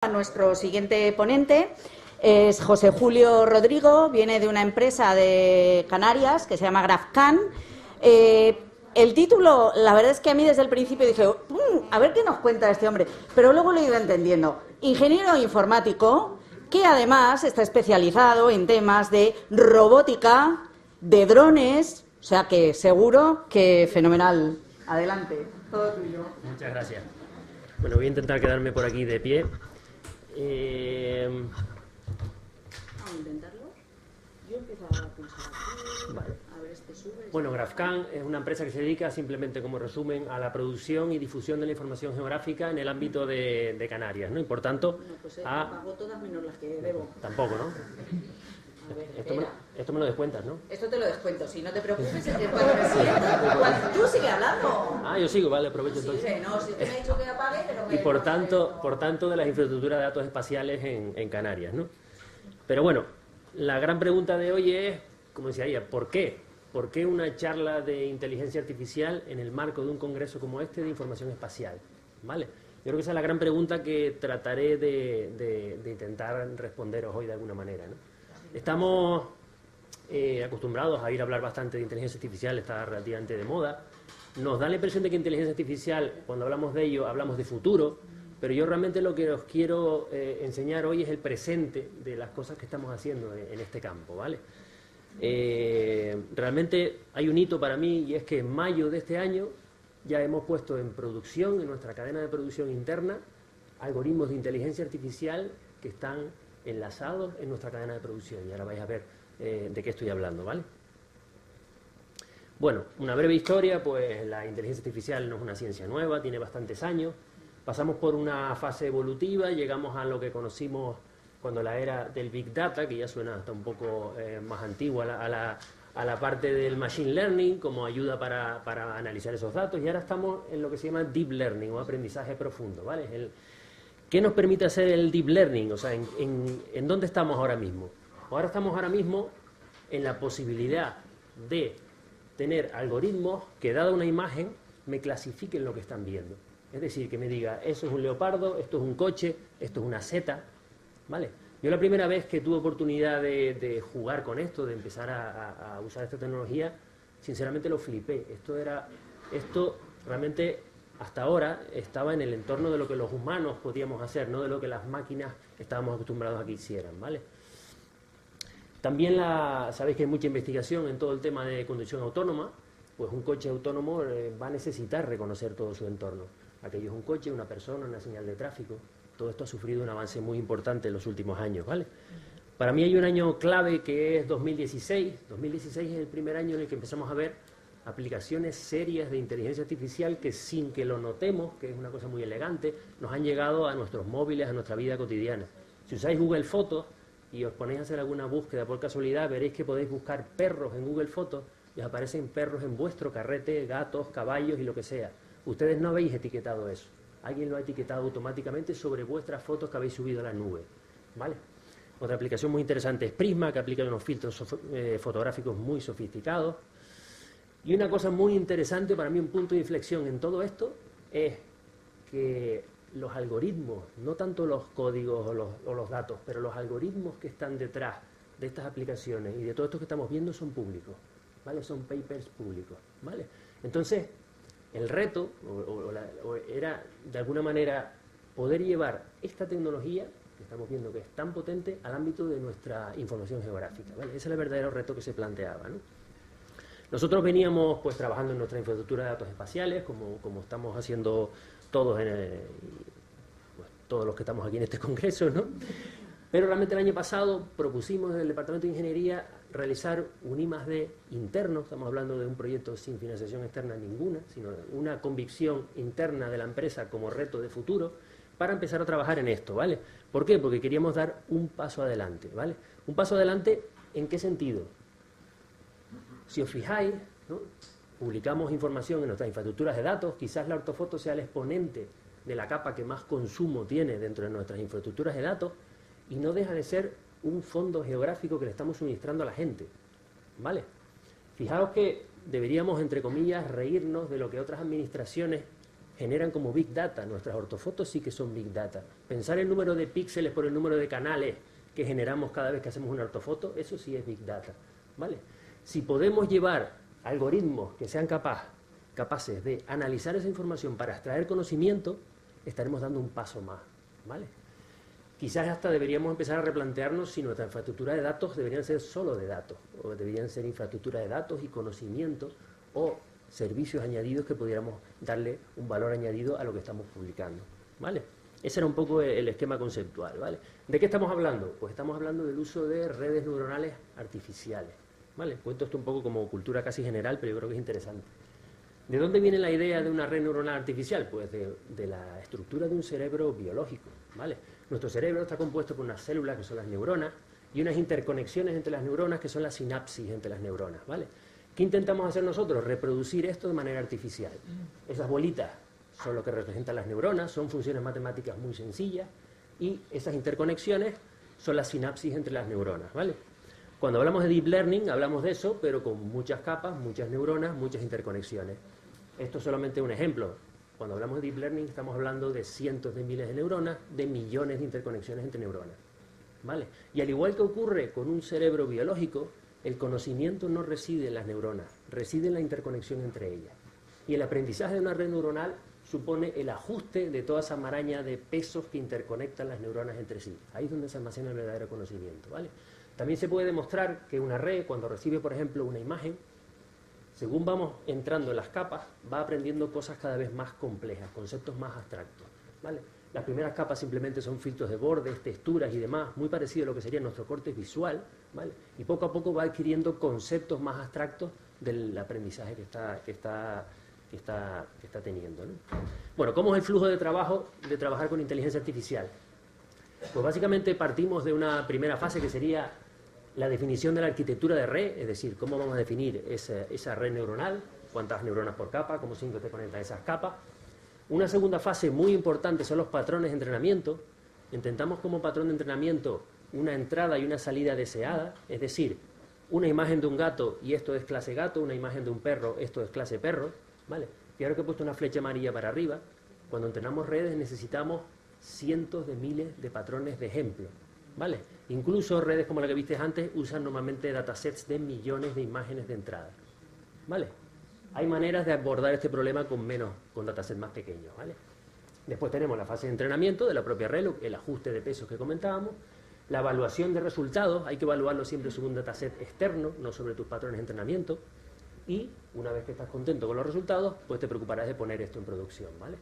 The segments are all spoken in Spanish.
A nuestro siguiente ponente es José Julio Rodrigo, viene de una empresa de Canarias que se llama GrafCAN. El título, la verdad es que a mí desde el principio dije, a ver qué nos cuenta este hombre, pero luego lo he ido entendiendo. Ingeniero informático que además está especializado en temas de robótica, de drones, o sea que seguro que fenomenal. Adelante, todo tuyo. Muchas gracias. Bueno, voy a intentar quedarme por aquí de pie. Vamos a intentarlo. Yo empiezo a pulsar aquí. Vale. A ver, este sube. Bueno, GrafCAN es una empresa que se dedica simplemente, como resumen, a la producción y difusión de la información geográfica en el ámbito de Canarias, ¿no? Y por tanto, No, pues pago todas menos las que debo. Tampoco, ¿no? A ver, Esto me lo descuentas, ¿no? Esto te lo descuento, si no te preocupes, cuando me siento, tú sigue hablando. Ah, yo sigo, vale, aprovecho entonces. Sí, no, si te me ha dicho que apague, pero que Y por tanto de las infraestructuras de datos espaciales en Canarias, ¿no? Pero bueno, la gran pregunta de hoy es, como decía ella, ¿por qué? ¿Por qué una charla de inteligencia artificial en el marco de un congreso como este de información espacial? ¿Vale? Yo creo que esa es la gran pregunta que trataré de intentar responderos hoy de alguna manera, ¿no? Estamos acostumbrados a ir a hablar bastante de inteligencia artificial, está relativamente de moda. Nos da la impresión de que inteligencia artificial, cuando hablamos de ello, hablamos de futuro, pero yo realmente lo que os quiero enseñar hoy es el presente de las cosas que estamos haciendo en este campo, ¿vale? Realmente hay un hito para mí y es que en mayo de este año ya hemos puesto en producción, en nuestra cadena de producción interna, algoritmos de inteligencia artificial que están enlazados en nuestra cadena de producción y ahora vais a ver de qué estoy hablando, ¿vale? Bueno, una breve historia, pues la inteligencia artificial no es una ciencia nueva, tiene bastantes años. Pasamos por una fase evolutiva, llegamos a lo que conocimos cuando la era del Big Data, que ya suena hasta un poco más antigua, a la parte del Machine Learning como ayuda para analizar esos datos, y ahora estamos en lo que se llama Deep Learning o aprendizaje profundo, ¿vale? ¿Qué nos permite hacer el Deep Learning? O sea, ¿en dónde estamos ahora mismo? Ahora estamos ahora mismo en la posibilidad de tener algoritmos que, dada una imagen, me clasifiquen lo que están viendo. Es decir, que me diga, eso es un leopardo, esto es un coche, esto es una seta, ¿vale? Yo la primera vez que tuve oportunidad de jugar con esto, de empezar a usar esta tecnología, sinceramente lo flipé. Esto realmente hasta ahora estaba en el entorno de lo que los humanos podíamos hacer, no de lo que las máquinas estábamos acostumbrados a que hicieran, ¿vale? También sabéis que hay mucha investigación en todo el tema de conducción autónoma, pues un coche autónomo va a necesitar reconocer todo su entorno. Aquello es un coche, una persona, una señal de tráfico. Todo esto ha sufrido un avance muy importante en los últimos años, ¿vale? Para mí hay un año clave que es 2016. 2016 es el primer año en el que empezamos a ver aplicaciones serias de inteligencia artificial que, sin que lo notemos, que es una cosa muy elegante, nos han llegado a nuestros móviles, a nuestra vida cotidiana. Si usáis Google Fotos y os ponéis a hacer alguna búsqueda por casualidad, veréis que podéis buscar perros en Google Fotos y os aparecen perros en vuestro carrete, gatos, caballos y lo que sea. Ustedes no habéis etiquetado eso. Alguien lo ha etiquetado automáticamente sobre vuestras fotos que habéis subido a la nube, ¿vale? Otra aplicación muy interesante es Prisma, que aplica unos filtros fotográficos muy sofisticados. Y una cosa muy interesante, para mí un punto de inflexión en todo esto, es que los algoritmos, no tanto los códigos o los datos, pero los algoritmos que están detrás de estas aplicaciones y de todo esto que estamos viendo son públicos, ¿vale? Son papers públicos, ¿vale? Entonces, el reto era, de alguna manera, poder llevar esta tecnología que estamos viendo que es tan potente al ámbito de nuestra información geográfica, ¿vale? Ese es el verdadero reto que se planteaba, ¿no? Nosotros veníamos pues trabajando en nuestra infraestructura de datos espaciales, como estamos haciendo todos, todos los que estamos aquí en este congreso, ¿no? Pero realmente el año pasado propusimos desde el Departamento de Ingeniería realizar un I+D interno. Estamos hablando de un proyecto sin financiación externa ninguna, sino una convicción interna de la empresa como reto de futuro para empezar a trabajar en esto, ¿vale? ¿Por qué? Porque queríamos dar un paso adelante, ¿vale? Un paso adelante, ¿en qué sentido? Si os fijáis, ¿no? Publicamos información en nuestras infraestructuras de datos, quizás la ortofoto sea el exponente de la capa que más consumo tiene dentro de nuestras infraestructuras de datos y no deja de ser un fondo geográfico que le estamos suministrando a la gente, ¿vale? Fijaos que deberíamos, entre comillas, reírnos de lo que otras administraciones generan como Big Data. Nuestras ortofotos sí que son Big Data. Pensar el número de píxeles por el número de canales que generamos cada vez que hacemos una ortofoto, eso sí es Big Data, ¿vale? Si podemos llevar algoritmos que sean capaces de analizar esa información para extraer conocimiento, estaremos dando un paso más, ¿vale? Quizás hasta deberíamos empezar a replantearnos si nuestra infraestructura de datos deberían ser solo de datos, o deberían ser infraestructura de datos y conocimiento, o servicios añadidos que pudiéramos darle un valor añadido a lo que estamos publicando, ¿vale? Ese era un poco el esquema conceptual, ¿vale? ¿De qué estamos hablando? Pues estamos hablando del uso de redes neuronales artificiales, ¿vale? Cuento esto un poco como cultura casi general, pero yo creo que es interesante. ¿De dónde viene la idea de una red neuronal artificial? Pues de la estructura de un cerebro biológico, ¿vale? Nuestro cerebro está compuesto por unas células que son las neuronas y unas interconexiones entre las neuronas que son las sinapsis entre las neuronas, ¿vale? ¿Qué intentamos hacer nosotros? Reproducir esto de manera artificial. Esas bolitas son lo que representan las neuronas, son funciones matemáticas muy sencillas y esas interconexiones son las sinapsis entre las neuronas, ¿vale? Cuando hablamos de Deep Learning hablamos de eso, pero con muchas capas, muchas neuronas, muchas interconexiones. Esto es solamente un ejemplo. Cuando hablamos de Deep Learning estamos hablando de cientos de miles de neuronas, de millones de interconexiones entre neuronas, ¿vale? Y al igual que ocurre con un cerebro biológico, el conocimiento no reside en las neuronas, reside en la interconexión entre ellas. Y el aprendizaje de una red neuronal supone el ajuste de toda esa maraña de pesos que interconectan las neuronas entre sí. Ahí es donde se almacena el verdadero conocimiento, ¿vale? También se puede demostrar que una red, cuando recibe, por ejemplo, una imagen, según vamos entrando en las capas, va aprendiendo cosas cada vez más complejas, conceptos más abstractos, ¿vale? Las primeras capas simplemente son filtros de bordes, texturas y demás, muy parecido a lo que sería nuestro córtex visual, ¿vale? Y poco a poco va adquiriendo conceptos más abstractos del aprendizaje que está teniendo, ¿no? Bueno, ¿cómo es el flujo de trabajar con inteligencia artificial? Pues básicamente partimos de una primera fase que sería la definición de la arquitectura de red, es decir, cómo vamos a definir esa red neuronal, cuántas neuronas por capa, cómo se interconectan esas capas. Una segunda fase muy importante son los patrones de entrenamiento. Intentamos como patrón de entrenamiento una entrada y una salida deseada, es decir, una imagen de un gato y esto es clase gato, una imagen de un perro, esto es clase perro, ¿vale? Fijaros que he puesto una flecha amarilla para arriba. Cuando entrenamos redes necesitamos cientos de miles de patrones de ejemplo, ¿vale? Incluso redes como la que viste antes usan normalmente datasets de millones de imágenes de entrada, ¿vale? Hay maneras de abordar este problema con datasets más pequeños, ¿vale? Después tenemos la fase de entrenamiento de la propia red, el ajuste de pesos que comentábamos, la evaluación de resultados, hay que evaluarlo siempre sobre un dataset externo, no sobre tus patrones de entrenamiento, y una vez que estás contento con los resultados, pues te preocuparás de poner esto en producción, ¿vale?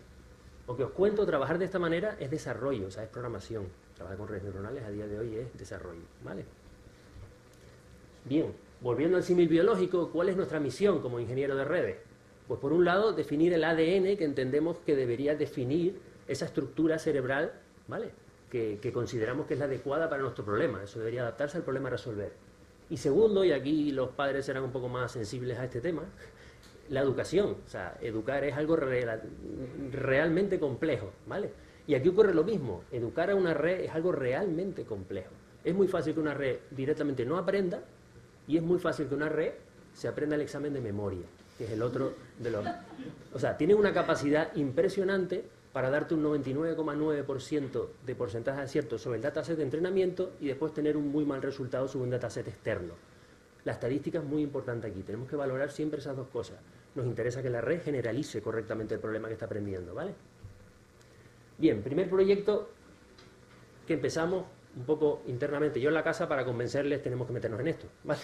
Lo que os cuento, trabajar de esta manera es desarrollo, o sea, es programación. Trabajar con redes neuronales a día de hoy es desarrollo, ¿vale? Bien, volviendo al símil biológico, ¿cuál es nuestra misión como ingeniero de redes? Pues por un lado, definir el ADN que entendemos que debería definir esa estructura cerebral, ¿vale? Que consideramos que es la adecuada para nuestro problema, eso debería adaptarse al problema a resolver. Y segundo, y aquí los padres serán un poco más sensibles a este tema, la educación. O sea, educar es algo realmente complejo, ¿vale? Y aquí ocurre lo mismo, educar a una red es algo realmente complejo. Es muy fácil que una red directamente no aprenda y es muy fácil que una red se aprenda el examen de memoria, que es el otro de los... O sea, tiene una capacidad impresionante para darte un 99,9% de porcentaje de acierto sobre el dataset de entrenamiento y después tener un muy mal resultado sobre un dataset externo. La estadística es muy importante aquí, tenemos que valorar siempre esas dos cosas. Nos interesa que la red generalice correctamente el problema que está aprendiendo, ¿vale? Bien, primer proyecto que empezamos un poco internamente. Yo en la casa, para convencerles, tenemos que meternos en esto, ¿vale?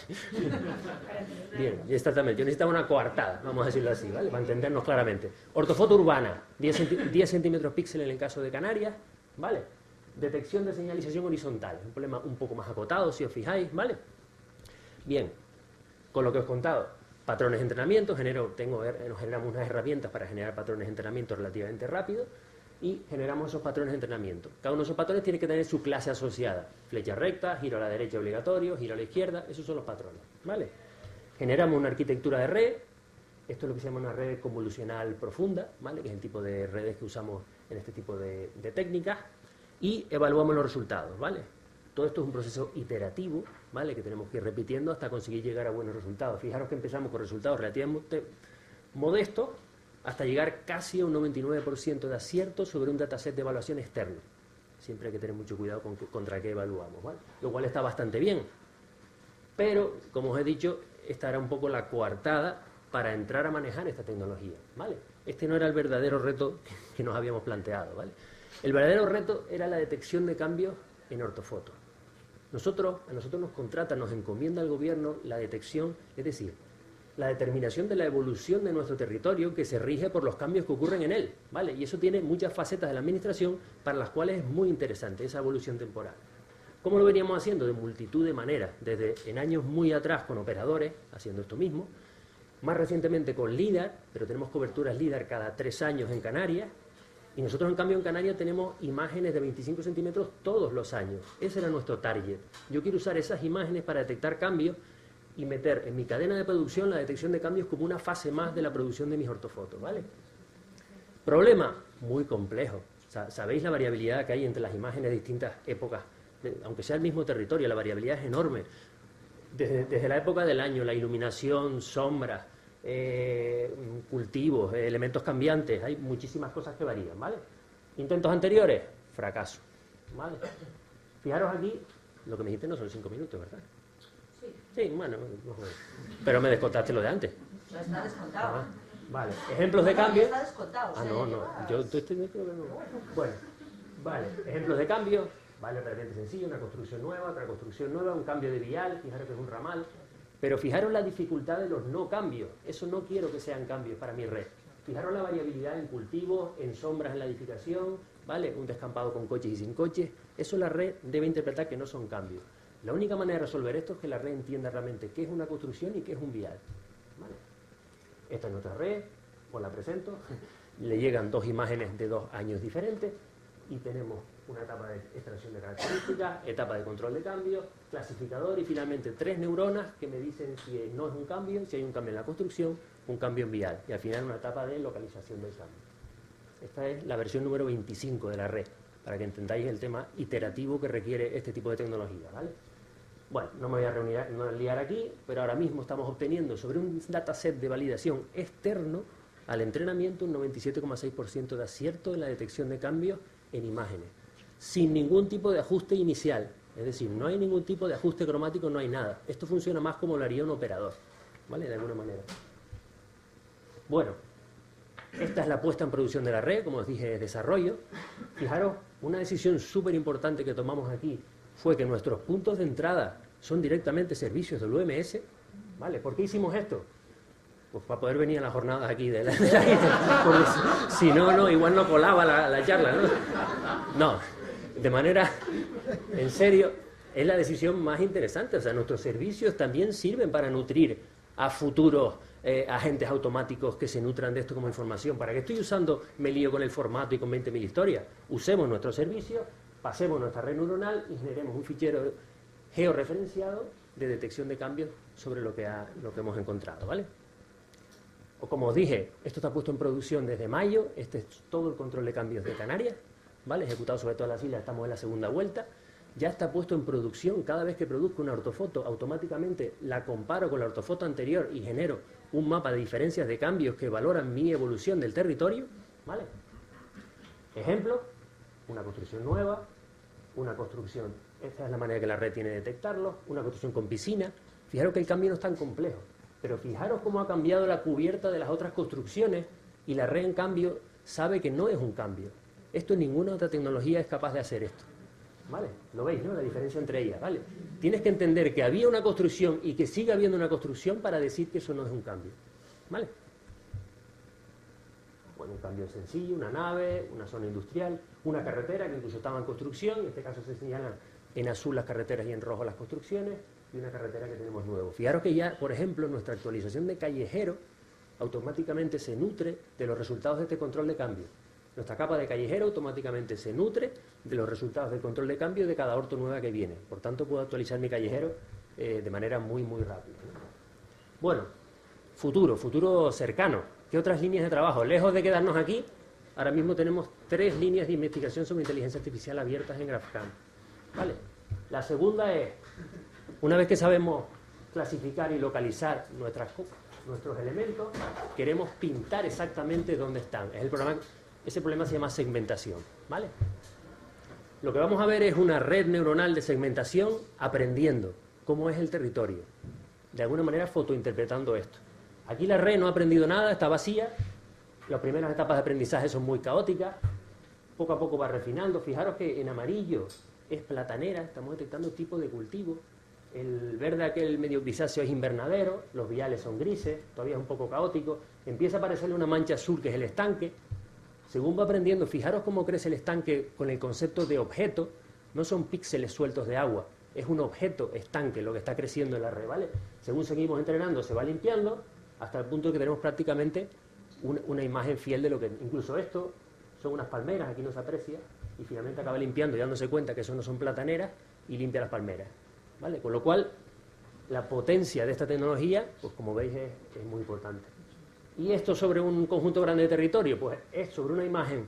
Bien, exactamente. Yo necesitaba una coartada, vamos a decirlo así, ¿vale? Para entendernos claramente. Ortofoto urbana, 10 centímetros píxeles en el caso de Canarias, ¿vale? Detección de señalización horizontal, un problema un poco más acotado, si os fijáis, ¿vale? Bien, con lo que os he contado, patrones de entrenamiento, nos generamos unas herramientas para generar patrones de entrenamiento relativamente rápido y generamos esos patrones de entrenamiento. Cada uno de esos patrones tiene que tener su clase asociada, flecha recta, giro a la derecha obligatorio, giro a la izquierda, esos son los patrones, ¿vale? Generamos una arquitectura de red, esto es lo que se llama una red convolucional profunda, ¿vale? Que es el tipo de redes que usamos en este tipo de técnicas, y evaluamos los resultados, ¿vale? Todo esto es un proceso iterativo, ¿vale? Que tenemos que ir repitiendo hasta conseguir llegar a buenos resultados. Fijaros que empezamos con resultados relativamente modestos hasta llegar casi a un 99% de acierto sobre un dataset de evaluación externo. Siempre hay que tener mucho cuidado contra qué evaluamos, ¿vale? Lo cual está bastante bien. Pero, como os he dicho, esta era un poco la coartada para entrar a manejar esta tecnología, ¿vale? Este no era el verdadero reto que nos habíamos planteado, ¿vale? El verdadero reto era la detección de cambios en ortofoto. A nosotros nos contrata, nos encomienda el gobierno la detección, es decir, la determinación de la evolución de nuestro territorio que se rige por los cambios que ocurren en él, ¿vale? Y eso tiene muchas facetas de la administración para las cuales es muy interesante esa evolución temporal. ¿Cómo lo veníamos haciendo? De multitud de maneras, desde en años muy atrás con operadores, haciendo esto mismo, más recientemente con LIDAR, pero tenemos coberturas LIDAR cada 3 años en Canarias, y nosotros en cambio en Canarias tenemos imágenes de 25 centímetros todos los años. Ese era nuestro target. Yo quiero usar esas imágenes para detectar cambios y meter en mi cadena de producción la detección de cambios como una fase más de la producción de mis ortofotos, ¿vale? Problema, muy complejo. ¿Sabéis la variabilidad que hay entre las imágenes de distintas épocas? Aunque sea el mismo territorio, la variabilidad es enorme. Desde la época del año, la iluminación, sombras, cultivos, elementos cambiantes, hay muchísimas cosas que varían, ¿vale? Intentos anteriores, fracaso, ¿vale? Fijaros aquí, lo que me dijiste no son 5 minutos, ¿verdad? Sí, bueno, pero me descontaste lo de antes. No está descontado. Ah, vale, ejemplos de cambio. Está descontado. No, yo estoy creo que no. Bueno, vale, ejemplos de cambio, vale, relativamente sencillo, una construcción nueva, otra construcción nueva, un cambio de vial, fijaros que es un ramal, pero fijaros la dificultad de los no cambios, eso no quiero que sean cambios para mi red. Fijaros la variabilidad en cultivos, en sombras en la edificación, ¿vale? Un descampado con coches y sin coches, eso la red debe interpretar que no son cambios. La única manera de resolver esto es que la red entienda realmente qué es una construcción y qué es un vial. ¿Vale? Esta es nuestra red, os la presento. Le llegan 2 imágenes de 2 años diferentes y tenemos una etapa de extracción de características, etapa de control de cambio, clasificador y finalmente 3 neuronas que me dicen si no es un cambio, si hay un cambio en la construcción, un cambio en vial y al final una etapa de localización del cambio. Esta es la versión número 25 de la red, para que entendáis el tema iterativo que requiere este tipo de tecnología, ¿vale? Bueno, no me voy a liar aquí, pero ahora mismo estamos obteniendo sobre un dataset de validación externo al entrenamiento un 97,6% de acierto en la detección de cambios en imágenes, sin ningún tipo de ajuste inicial. Es decir, no hay ningún tipo de ajuste cromático, no hay nada. Esto funciona más como lo haría un operador, ¿vale? De alguna manera. Bueno, esta es la puesta en producción de la red, como os dije, desarrollo. Fijaros, una decisión súper importante que tomamos aquí fue que nuestros puntos de entrada son directamente servicios del UMS, ¿vale? ¿Por qué hicimos esto? Pues para poder venir a las jornadas aquí de la porque si no, igual no colaba la charla, ¿no? No, de manera, en serio, es la decisión más interesante. O sea, nuestros servicios también sirven para nutrir a futuros agentes automáticos que se nutran de esto como información. ¿Para qué estoy usando, me lío con el formato y con 20.000 historias? Usemos nuestros servicios, pasemos nuestra red neuronal y generemos un fichero georreferenciado de detección de cambios sobre lo que hemos encontrado, ¿vale? O como os dije, esto está puesto en producción desde mayo, este es todo el control de cambios de Canarias, ¿vale? Ejecutado sobre todas las islas, estamos en la segunda vuelta. Ya está puesto en producción, cada vez que produzco una ortofoto, automáticamente la comparo con la ortofoto anterior y genero un mapa de diferencias de cambios que valoran mi evolución del territorio, ¿vale? Ejemplo, una construcción nueva, una construcción, esta es la manera que la red tiene de detectarlo, una construcción con piscina. Fijaros que el cambio no es tan complejo, pero fijaros cómo ha cambiado la cubierta de las otras construcciones y la red, en cambio, sabe que no es un cambio. Esto ninguna otra tecnología es capaz de hacer esto. ¿Vale? Lo veis, ¿no? La diferencia entre ellas, ¿vale? Tienes que entender que había una construcción y que sigue habiendo una construcción para decir que eso no es un cambio. ¿Vale? Bueno, un cambio sencillo, una nave, una zona industrial, una carretera que incluso estaba en construcción, en este caso se señalan en azul las carreteras y en rojo las construcciones, y una carretera que tenemos nuevo. Fijaros que ya, por ejemplo, nuestra actualización de callejero automáticamente se nutre de los resultados de este control de cambio. Nuestra capa de callejero automáticamente se nutre de los resultados del control de cambio de cada orto nueva que viene. Por tanto, puedo actualizar mi callejero de manera muy, muy rápida, ¿no? Bueno, futuro cercano. ¿Qué otras líneas de trabajo? Lejos de quedarnos aquí, ahora mismo tenemos 3 líneas de investigación sobre inteligencia artificial abiertas en GraphCam. ¿Vale? La segunda es, una vez que sabemos clasificar y localizar nuestras nuestros elementos, queremos pintar exactamente dónde están. Ese problema se llama segmentación, ¿vale? Lo que vamos a ver es una red neuronal de segmentación aprendiendo cómo es el territorio, de alguna manera fotointerpretando esto. Aquí la red no ha aprendido nada, está vacía, las primeras etapas de aprendizaje son muy caóticas, poco a poco va refinando. Fijaros que en amarillo es platanera, estamos detectando tipo de cultivo. El verde aquel medio grisáceo es invernadero, los viales son grises, todavía es un poco caótico. Empieza a aparecerle una mancha azul que es el estanque. Según va aprendiendo, fijaros cómo crece el estanque con el concepto de objeto. No son píxeles sueltos de agua, es un objeto estanque lo que está creciendo en la red, ¿vale? Según seguimos entrenando, se va limpiando hasta el punto de que tenemos prácticamente una imagen fiel de lo que... Incluso esto son unas palmeras, aquí no se aprecia, y finalmente acaba limpiando y dándose cuenta que eso no son plataneras y limpia las palmeras, ¿vale? Con lo cual, la potencia de esta tecnología, pues como veis, es muy importante. ¿Y esto sobre un conjunto grande de territorio? Pues es sobre una imagen.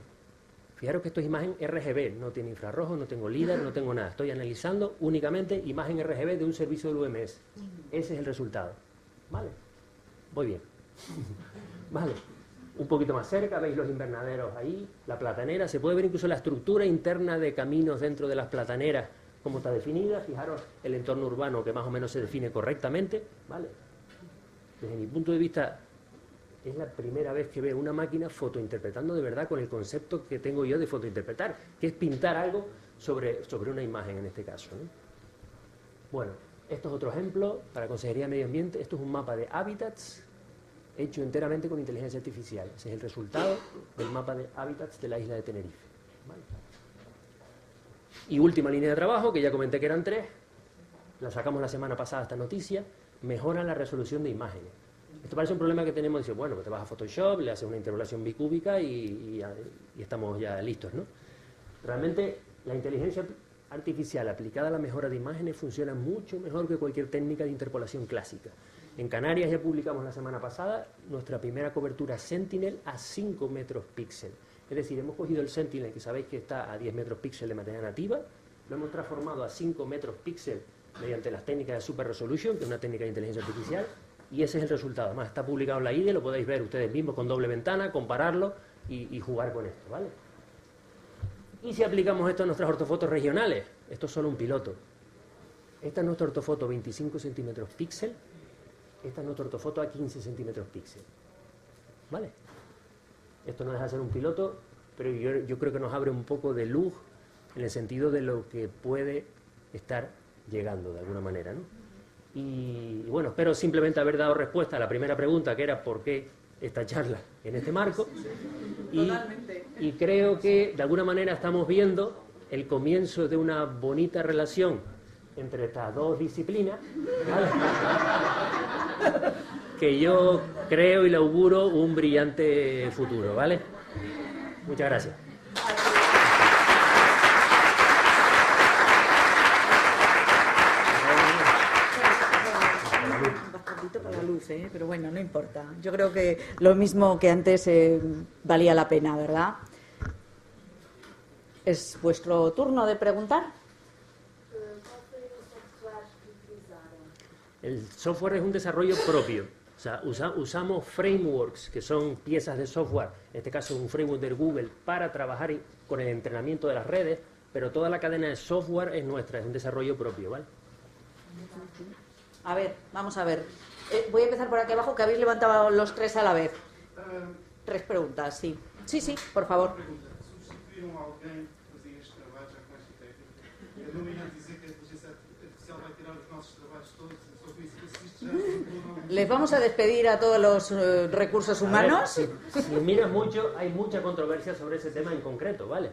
Fijaros que esto es imagen RGB, no tiene infrarrojo, no tengo LIDAR, no tengo nada. Estoy analizando únicamente imagen RGB de un servicio del UMS. Ese es el resultado, ¿vale? Voy bien. Vale. Un poquito más cerca, veis los invernaderos ahí, la platanera. Se puede ver incluso la estructura interna de caminos dentro de las plataneras, cómo está definida. Fijaros el entorno urbano que más o menos se define correctamente, ¿vale? Desde mi punto de vista, es la primera vez que veo una máquina fotointerpretando de verdad con el concepto que tengo yo de fotointerpretar, que es pintar algo sobre una imagen en este caso, ¿no? Bueno, esto es otro ejemplo para Consejería de Medio Ambiente. Esto es un mapa de hábitats hecho enteramente con inteligencia artificial. Ese es el resultado del mapa de hábitats de la isla de Tenerife, ¿vale? Y última línea de trabajo, que ya comenté que eran 3, la sacamos la semana pasada esta noticia: mejora la resolución de imágenes. Esto parece un problema que tenemos, dice, bueno, pues te vas a Photoshop, le haces una interpolación bicúbica y estamos ya listos, ¿no? Realmente la inteligencia artificial aplicada a la mejora de imágenes funciona mucho mejor que cualquier técnica de interpolación clásica. En Canarias ya publicamos la semana pasada nuestra primera cobertura Sentinel a 5 metros píxel. Es decir, hemos cogido el Sentinel, que sabéis que está a 10 metros píxel de materia nativa, lo hemos transformado a 5 metros píxel mediante las técnicas de Super Resolution, que es una técnica de inteligencia artificial, y ese es el resultado. Además, está publicado en la IDE, lo podéis ver ustedes mismos con doble ventana, compararlo y jugar con esto, ¿vale? Y si aplicamos esto a nuestras ortofotos regionales, esto es solo un piloto. Esta es nuestra ortofoto 25 centímetros píxel, esta es nuestra ortofoto a 15 centímetros píxel, ¿vale? Esto no deja de ser un piloto, pero yo creo que nos abre un poco de luz en el sentido de lo que puede estar llegando de alguna manera, ¿no? Y bueno, espero simplemente haber dado respuesta a la primera pregunta, que era ¿por qué esta charla en este marco? Y creo que de alguna manera estamos viendo el comienzo de una bonita relación entre estas dos disciplinas, ¿vale? Que yo creo y le auguro un brillante futuro, ¿vale? Muchas gracias. Para la luz, pero bueno, no importa. Yo creo que lo mismo que antes valía la pena, ¿verdad? ¿Es vuestro turno de preguntar? El software es un desarrollo propio. O sea, usamos frameworks, que son piezas de software, en este caso un framework de Google, para trabajar con el entrenamiento de las redes, pero toda la cadena de software es nuestra, es un desarrollo propio, ¿vale? A ver, vamos a ver. Voy a empezar por aquí abajo, que habéis levantado los 3 a la vez. 3 preguntas, sí. Sí, sí, por favor. Substituíram alguém que fazia estes trabalhos já com esta técnica? Não ia dizer que a inteligência artificial vai tirar os nossos trabalhos todos, só que isso existe já. Les vamos a despedir a todos los recursos humanos. Si miras mucho, hay mucha controversia sobre ese tema en concreto, ¿vale?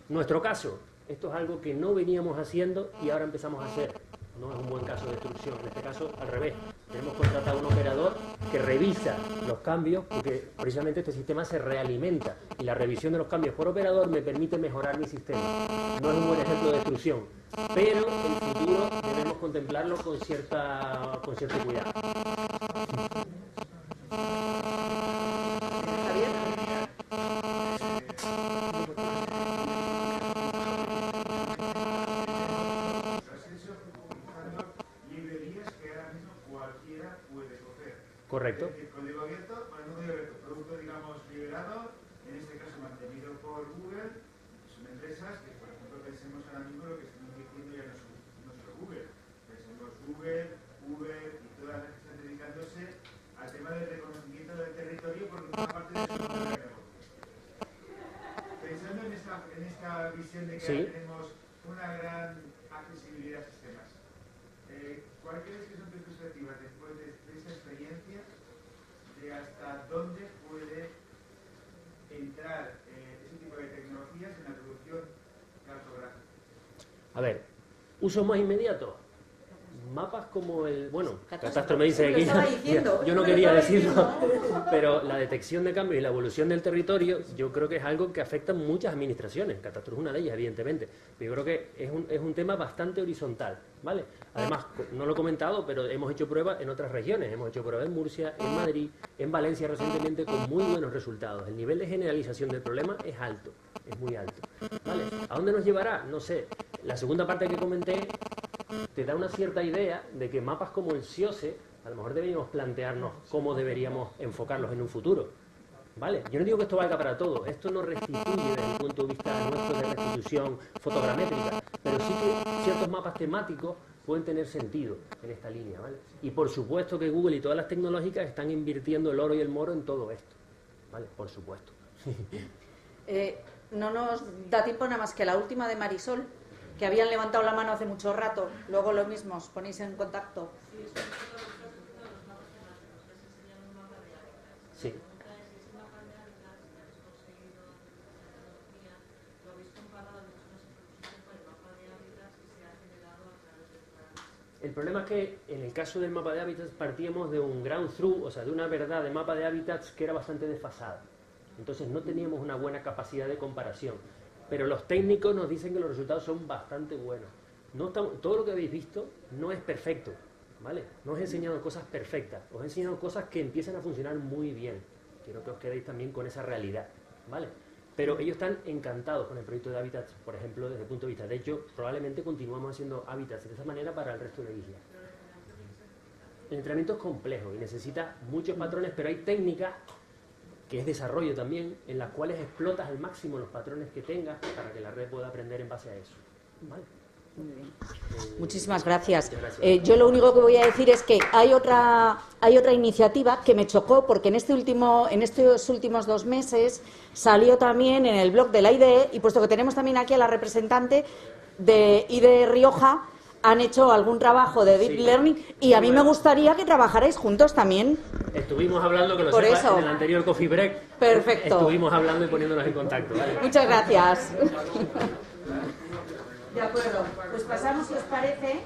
Nuestro caso, esto es algo que no veníamos haciendo y ahora empezamos a hacer. No es un buen caso de destrucción, en este caso al revés. Tenemos contratado a un operador que revisa los cambios, porque precisamente este sistema se realimenta y la revisión de los cambios por operador me permite mejorar mi sistema. No es un buen ejemplo de destrucción, pero el futuro debemos contemplarlo con cierto cuidado. Correcto. Es decir, código abierto, bueno, no código abierto, producto, digamos, liberado, en este caso mantenido por Google. Son empresas que, por ejemplo, pensemos ahora mismo lo que están diciendo ya no solo Google. Pensemos Google, Uber y todas las que están dedicándose al tema del reconocimiento del territorio porque una parte de su modelo de negocio. Pensando en esta visión de que ahora tenemos una gran accesibilidad a sistemas, ¿cuál crees que son tus perspectivas después de esa experiencia de hasta dónde puede entrar ese tipo de tecnologías en la producción cartográfica? A ver, usos más inmediatos. Mapas como el... Bueno, Catastro me dice aquí... Yo no quería decirlo, pero la detección de cambios y la evolución del territorio yo creo que es algo que afecta a muchas administraciones. Catastro es una de ellas, evidentemente. Pero yo creo que es un tema bastante horizontal, ¿vale? Además, no lo he comentado, pero hemos hecho pruebas en otras regiones. Hemos hecho pruebas en Murcia, en Madrid, en Valencia recientemente con muy buenos resultados. El nivel de generalización del problema es alto, es muy alto, ¿vale? ¿A dónde nos llevará? No sé. La segunda parte que comenté te da una cierta idea de que mapas como el SIOSE, a lo mejor deberíamos plantearnos cómo deberíamos enfocarlos en un futuro, ¿vale? Yo no digo que esto valga para todo, esto no restituye desde el punto de vista nuestro de restitución fotogramétrica, pero sí que ciertos mapas temáticos pueden tener sentido en esta línea, ¿vale? Y por supuesto que Google y todas las tecnológicas están invirtiendo el oro y el moro en todo esto, ¿vale? Por supuesto. No nos da tiempo nada más que la última de Marisol, que habían levantado la mano hace mucho rato. Luego lo mismo, os ponéis en contacto. Sí. El problema es que en el caso del mapa de hábitats partíamos de un ground truth, o sea, de una verdad de mapa de hábitats que era bastante desfasada. Entonces no teníamos una buena capacidad de comparación. Pero los técnicos nos dicen que los resultados son bastante buenos. Todo lo que habéis visto no es perfecto, ¿vale? No os he enseñado cosas perfectas, os he enseñado cosas que empiezan a funcionar muy bien. Quiero que os quedéis también con esa realidad, ¿vale? Pero ellos están encantados con el proyecto de hábitats, por ejemplo, desde el punto de vista. De hecho, probablemente continuamos haciendo hábitats de esa manera para el resto de la isla. El entrenamiento es complejo y necesita muchos patrones, pero hay técnicas, que es desarrollo también, en las cuales explotas al máximo los patrones que tengas para que la red pueda aprender en base a eso. ¿Vale? Muy bien. Muchísimas gracias. Gracias. Yo lo único que voy a decir es que hay otra iniciativa que me chocó porque en estos últimos 2 meses salió también en el blog de la IDE, y puesto que tenemos también aquí a la representante de IDE Rioja, han hecho algún trabajo de Deep Learning y a mí me gustaría que trabajarais juntos también. Estuvimos hablando, que lo Por sepas, eso. en el anterior Coffee Break. Perfecto. Estuvimos hablando y poniéndonos en contacto, ¿vale? Muchas gracias. De acuerdo. Pues pasamos, si os parece,